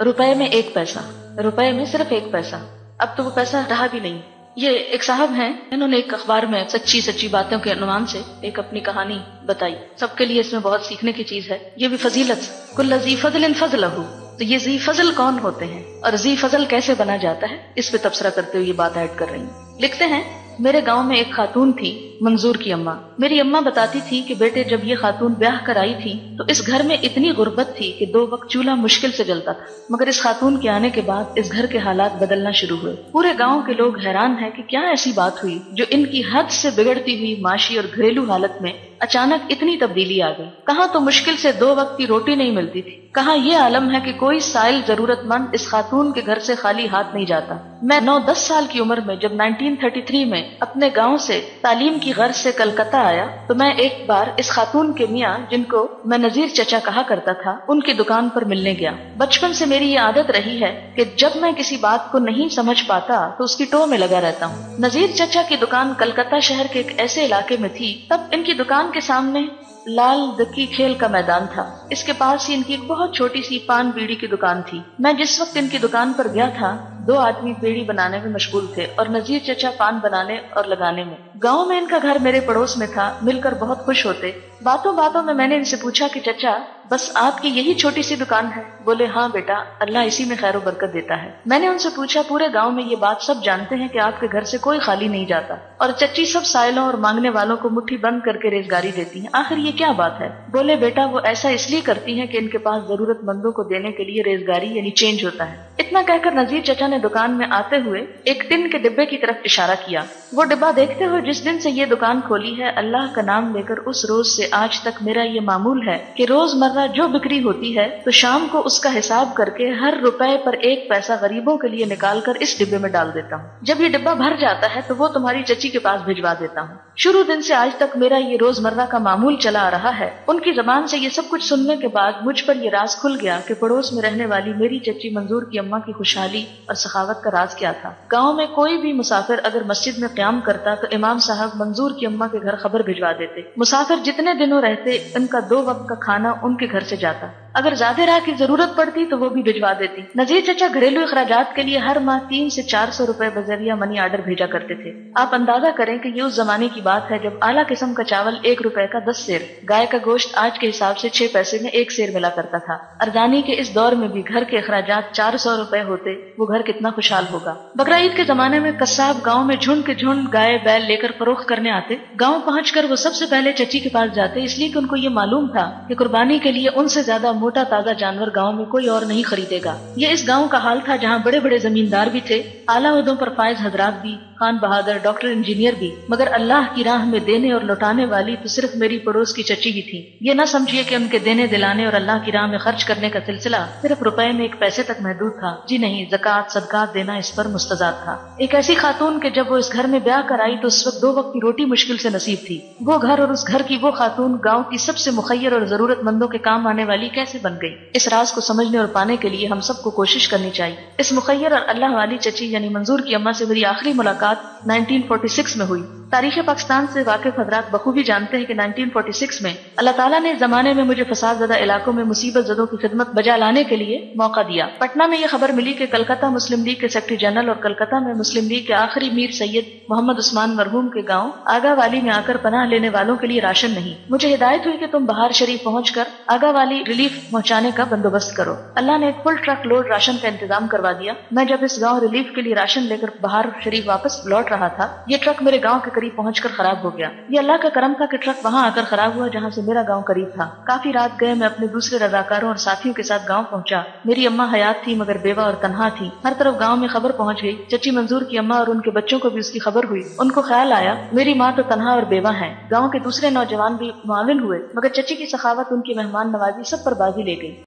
रुपए में एक पैसा, रुपए में सिर्फ एक पैसा। अब तो वो पैसा रहा भी नहीं। ये एक साहब हैं, इन्होंने एक अखबार में सच्ची सच्ची बातों के अनुमान से एक अपनी कहानी बताई। सबके लिए इसमें बहुत सीखने की चीज है। ये भी फजीलत, कुल्ल ज़ी फज़लिन फज़लहू। तो ये ज़ी फज़ल कौन होते हैं और ज़ी फज़ल कैसे बना जाता है, इस पे तबसरा करते हुए ये बात ऐड कर रही हूँ। लिखते हैं, मेरे गांव में एक खातून थी, मंजूर की अम्मा। मेरी अम्मा बताती थी कि बेटे जब ये खातून ब्याह कर आई थी तो इस घर में इतनी गुर्बत थी कि 2 वक्त चूल्हा मुश्किल से जलता था, मगर इस खातून के आने के बाद इस घर के हालात बदलना शुरू हुए। पूरे गांव के लोग हैरान हैं कि क्या ऐसी बात हुई जो इनकी हद से बिगड़ती हुई माशी और घरेलू हालत में अचानक इतनी तब्दीली आ गई। कहाँ तो मुश्किल से 2 वक्त की रोटी नहीं मिलती थी, कहाँ ये आलम है कि कोई साइल जरूरतमंद इस खातून के घर से खाली हाथ नहीं जाता। मैं 9-10 साल की उम्र में जब 1933 में अपने गांव से तालीम की गर्ज से कलकत्ता आया तो मैं एक बार इस खातून के मियाँ, जिनको मैं नजीर चचा कहा करता था, उनकी दुकान पर मिलने गया। बचपन से मेरी ये आदत रही है कि जब मैं किसी बात को नहीं समझ पाता तो उसकी टो में लगा रहता हूँ। नजीर चचा की दुकान कलकत्ता शहर के एक ऐसे इलाके में थी। तब इनकी दुकान के सामने लाल दक्की खेल का मैदान था। इसके पास ही इनकी एक बहुत छोटी सी पान बीड़ी की दुकान थी। मैं जिस वक्त इनकी दुकान पर गया था 2 आदमी बीड़ी बनाने में मशगूल थे और नजीर चचा पान बनाने और लगाने में। गांव में इनका घर मेरे पड़ोस में था, मिलकर बहुत खुश होते। बातों बातों में मैंने इनसे पूछा कि चचा बस आपकी यही छोटी सी दुकान है? बोले हाँ बेटा, अल्लाह इसी में खैर बरकत देता है। मैंने उनसे पूछा, पूरे गांव में ये बात सब जानते हैं कि आपके घर से कोई खाली नहीं जाता और चच्ची सब साइलों और मांगने वालों को मुट्ठी बंद करके रेजगारी देती हैं, आखिर ये क्या बात है? बोले बेटा वो ऐसा इसलिए करती हैं कि इनके पास जरूरतमंदों को देने के लिए रेजगारी यानी चेंज होता है। इतना कहकर नजीर चचा ने दुकान में आते हुए एक टिन के डिब्बे की तरफ इशारा किया। वो डिब्बा देखते हुए, जिस दिन से ये दुकान खोली है अल्लाह का नाम लेकर उस रोज से आज तक मेरा ये मामूल है कि रोजमर्रा जो बिक्री होती है तो शाम को उसका हिसाब करके हर रुपए पर 1 पैसा गरीबों के लिए निकाल कर इस डिब्बे में डाल देता हूँ। जब ये डिब्बा भर जाता है तो वो तुम्हारी चची के पास भिजवा देता हूँ। शुरू दिन से आज तक मेरा ये रोजमर्रा का मामूल चला आ रहा है। उनकी जबान से ये सब कुछ सुनने के बाद मुझ पर ये राज खुल गया कि पड़ोस में रहने वाली मेरी चच्ची मंजूर की अम्मा की खुशहाली और सखावत का राज क्या था। गाँव में कोई भी मुसाफिर अगर मस्जिद में क़याम करता तो इमाम साहब मंजूर की अम्मा के घर खबर भिजवा देते। मुसाफिर जितने दिनों रहते इनका 2 वक्त का खाना उनके घर से जाता। अगर ज्यादा राह की जरूरत पड़ती तो वो भी भिजवा देती। नजीर चचा घरेलू अखराजात के लिए हर माह 300 से 400 रुपए बजरिया मनी ऑर्डर भेजा करते थे। आप अंदाजा करें कि ये उस जमाने की बात है जब आला किस्म का चावल 1 रुपए का 10 सेर, गाय का गोश्त आज के हिसाब से 6 पैसे में 1 सेर मिला करता था। अर्जानी के इस दौर में भी घर के अखराजात 400 रुपए होते, वो घर कितना खुशहाल होगा। बकरा ईद के जमाने में कस्साब गाँव में झुंड के झुंड गाय बैल लेकर फरोख्त करने आते। गाँव पहुंचकर वो सबसे पहले चची के पास जाते, इसलिए कि उनको ये मालूम था कि कुर्बानी के लिए उनसे ज्यादा मोटा ताजा जानवर गांव में कोई और नहीं खरीदेगा। ये इस गांव का हाल था जहां बड़े बड़े जमींदार भी थे, आला ओहदों पर फायज हजरात भी, खान बहादुर, डॉक्टर, इंजीनियर भी, मगर अल्लाह की राह में देने और लौटाने वाली तो सिर्फ मेरी पड़ोस की चची ही थी। ये न समझिए कि उनके देने दिलाने और अल्लाह की राह में खर्च करने का सिलसिला सिर्फ रुपए में 1 पैसे तक महदूद था। जी नहीं, ज़कात सदकात देना इस पर मुस्तजाद था। एक ऐसी खातून के जब वो इस घर में ब्याह कर आई तो उस वक्त 2 वक्त की रोटी मुश्किल से नसीब थी। वो घर और उस घर की वो खातून गाँव की सबसे मुखय्यर और जरूरतमंदों के काम आने वाली कैसे बन गई? इस राज को समझने और पाने के लिए हम सबको कोशिश करनी चाहिए। इस मुखय्यर और अल्लाह वाली चची यानी मंजूर की अम्मा से मेरी आखिरी मुलाकात 1946 में हुई। तारीख पाकिस्तान से वाकिफ हजरात बखूबी जानते हैं कि 1946 में अल्लाह ताला ने जमाने में मुझे फसाद ज़दा इलाकों में मुसीबत ज़दों की खिदमत बजा लाने के लिए मौका दिया। पटना में यह खबर मिली कि कलकत्ता मुस्लिम लीग के सेक्रेटरी जनरल और कलकत्ता में मुस्लिम लीग के आखिरी मीर सैयद मोहम्मद उस्मान मरहूम के गाँव आगा वाली में आकर पनाह लेने वालों के लिए राशन नहीं। मुझे हिदायत हुई कि तुम बहार शरीफ पहुंचकर आगा वाली रिलीफ पहुंचाने का बंदोबस्त करो। अल्लाह ने एक फुल ट्रक लोड राशन का इंतजाम करवा दिया। मैं जब इस गाँव रिलीफ के लिए राशन लेकर बहार शरीफ वापस लौट रहा था, ये ट्रक मेरे गाँव के करीब पहुंचकर खराब हो गया। ये अल्लाह का करम था कि ट्रक वहां आकर खराब हुआ जहां से मेरा गांव करीब था। काफी रात गए मैं अपने दूसरे रजाकारों और साथियों के साथ गांव पहुंचा। मेरी अम्मा हयात थी मगर बेवा और तन्हा थी। हर तरफ गांव में खबर पहुंच गई। चची मंजूर की अम्मा और उनके बच्चों को भी उसकी खबर हुई। उनको ख्याल आया मेरी माँ तो तन्हा और बेवा है। गाँव के दूसरे नौजवान भी मुआविन हुए मगर चची की सखावत, उनकी मेहमान नवाजी सब पर बाजी ले गई।